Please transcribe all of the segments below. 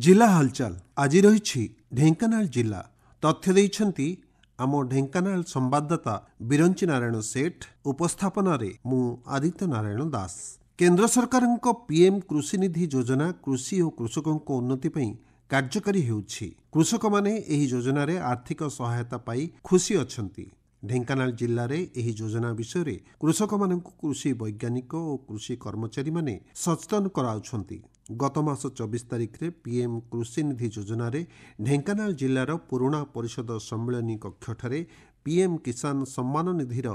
जिला हालचाल आज रही ढेंकानाल जिला तथ्य देइछंती आम ढेंकानाल संवाददाता बिरंची नारायण सेठ उपस्थापन मु आदित्य नारायण दास। केंद्र सरकार पीएम कृषि निधि योजना कृषि और कृषकों उन्नति पई कार्यकारी हेउछि। कृषक माने एही योजना रे आर्थिक सहायता पाई खुशी अछंती। ढेंकानाल जिल्ला रे एही योजना विषय रे कृषक मानकु कृषि वैज्ञानिक और कृषि कर्मचारी माने सचेतन कराउछंती। गत मास 24 तारिख रे पीएम कृषि निधि योजना रे ढेंकानाल जिल्लार पुराणा परिषद सम्मेलनी कक्षठारे पीएम किसान सम्मान निधिर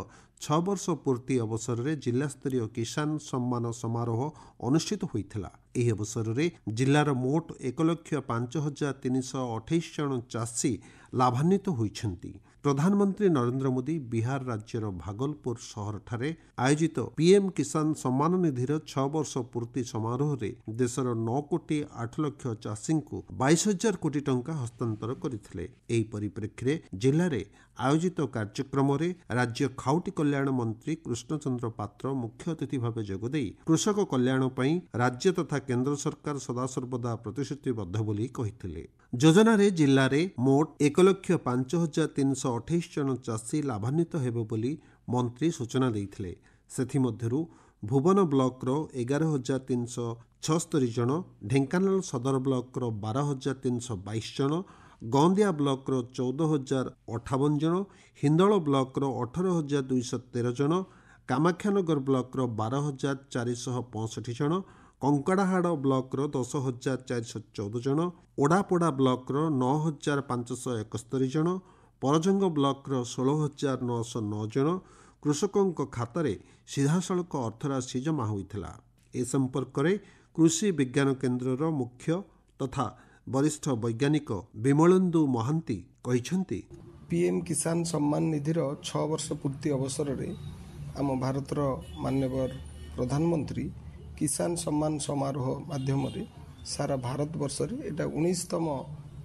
6 वर्ष पूर्ति अवसर में जिला स्तरीय किसान सम्मान समारोह अनुष्ठित होइथिला। एही अवसर में जिल्लार मोट 1,05,328 जन चाषी लाभान्वित होइछंती। प्रधानमंत्री नरेंद्र मोदी बिहार राज्यर भागलपुर शहर ठारे आयोजित पीएम किसान सम्मान निधिर 6 वर्ष पूर्ति समारोह रे देशर 9 कोटी 8 लाख चाषी को 22,000 कोटी टंका हस्तांतर करथिले। एही परिप्रेक्षी रे जिल्ला रे आयोजित कार्यक्रम रे राज्य खाउटी कल्याण मंत्री कृष्णचंद्र पात्र मुख्य अतिथि भाव जोगदे कृषक कल्याण पई राज्य तथा केंद्र सरकार सदासर्वदा प्रतिश्रुतिबद्ध बोली कहिथिले। योजना रे जिल्ला रे मोट 1,05,328 जन चाषी लाभान्वित हेबे बोली मंत्री सूचना देइथिले। सेथि मध्यरु भुवन ब्लॉक रो 11,376 जन, ढेंकानाल सदर ब्लॉक रो 12,322 जन, गौंदिया ब्लॉक रो 14,058 जन, हिंदोल ब्लॉक रो 18,213 जन, कामाख्यानगर ब्लॉक रो 12,465 जन, कंकड़ाहाड़ ब्लॉक रो 10,414 जन, ओडापोड़ा ब्लॉक रो 9,571 जन, परजंग ब्लॉक रो 16,909 जन कृषकों खातार सीधासलख अर्थराशि जमा होइथिला। ए संपर्क में कृषि विज्ञान केन्द्र मुख्य तथा वरिष्ठ वैज्ञानिक विमलेन्दु महांती कहिछंती, पीएम किसान सम्मान निधिर 6 वर्ष पूर्ति अवसर में आम भारतर माननीय प्रधानमंत्री किसान सम्मान समारोह माध्यम सारा भारत वर्ष रे एटा 19तम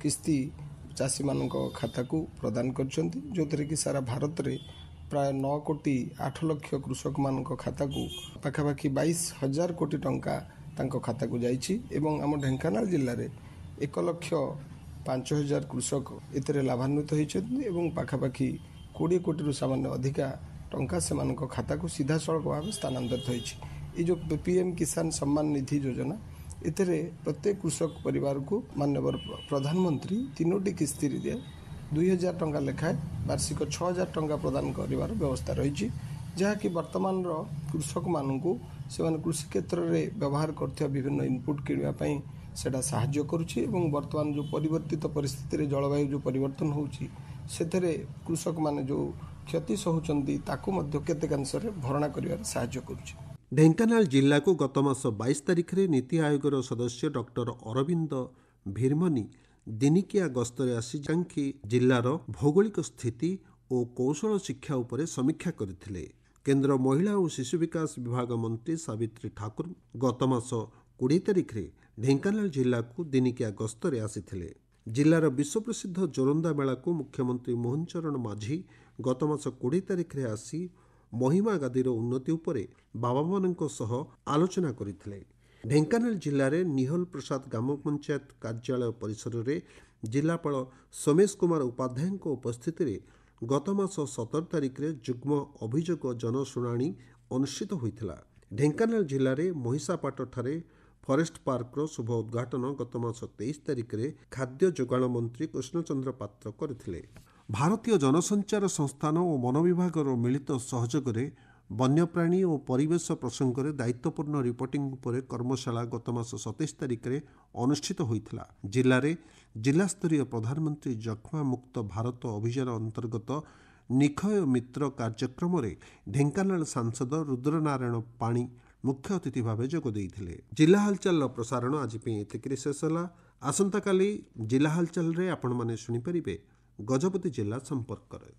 किस्ती चाषी मान खाता को प्रदान करछंती, जो कि सारा भारत रे प्राय 9 कोटी 8 लाख कृषक मान खाता को पाखापाखि 22,000 कोटी टंका तांको खाता को जाइछि एवं आम ढेंकानाल जिल्ला रे 1,05,000 कृषक एतरे लाभान्वित होइछन्ति एवं पाखापाखि 20 कोटी सामान्य अधिका टंका से खाता को सीधा सड़क भाव स्थानांतरित होइछि। ये जो पीएम किसान सम्मान निधि योजना एतरे प्रत्येक कृषक परिवार को माननीय प्रधानमंत्री 3टी किस्ती दिए 2,000 टंका लेखाए वार्षिक 6,000 टंका प्रदान करिवार व्यवस्था रही, जहाँकि वर्तमान कृषक मानू से कृषि क्षेत्र में व्यवहार कर विभिन्न इनपुट किणापी सेटा साहाय्य करुछि एवं वर्तमान जो परिवर्तित परिस्थिति रे जलवायु जो परिवर्तन होउछि सेथरे कृषक माने जो क्षति सहउचंती ताकू मध्य केतेकांश रे भरणा करिवार साहाय्य करुछि। ढेंकानाल जिला को गत मास 22 तारिख रे नीति आयोगर सदस्य डॉक्टर अरविंद भीरमनी दिनिकिया गस्तरे आसी जिलार भौगोलिक स्थिति और कौशल शिक्षा उपरे समीक्षा करथिले। केंद्र महिला और शिशु विकास विभाग मंत्री सावित्री ठाकुर गत मास 20 तारिख रे ढेंकानाल जिला को दिनिकिया गस्तरे आसीथिले। जिलार विश्व प्रसिद्ध जोरंदा मेला को मुख्यमंत्री मोहन चरण माझी गत मास 20 तारिख रे आसी महिमा गादीर उन्नति उपरे बाबा मानक सह आलोचना करथिले। ढेंकानाल जिले में निहल प्रसाद ग्राम पंचायत कार्यालय परिसर में जिलापाल सोमेश कुमार उपाध्याय उपस्थित में गत मास 17 तारिख रे जुग्म अभियोग जनशुणाणी अनुष्ठित होइथिला। ढेंकानाल जिले में महिषापाट ठारे फॉरेस्ट पार्क शुभ उद्घाटन गत मास 23 तारिख रे खाद्य जोगाण मंत्री कृष्णचंद्र पात्र करथिले। भारतीय जनसंचार संस्थान और वन विभाग मिलित सहयोग में वन्यप्राणी और परिवेश प्रसंग में दायित्वपूर्ण रिपोर्टिंग पर कर्मशाला गत मास 27 तारिख रे अनुष्ठित होइथिला। जिले में जिला स्तरीय प्रधानमंत्री जख्मा मुक्त भारत अभियान अंतर्गत निखय मित्र कार्यक्रम में ढेंकानाल सांसद रुद्रनारायण पाणी मुख्य अतिथि भाव जोग देइथिले। जिला हालचाल प्रसारण आज एतिक शेष होला। आसंता काली जिला हालचाल रे आपण माने सुनि परिबे गजपति जिला संपर्क करे।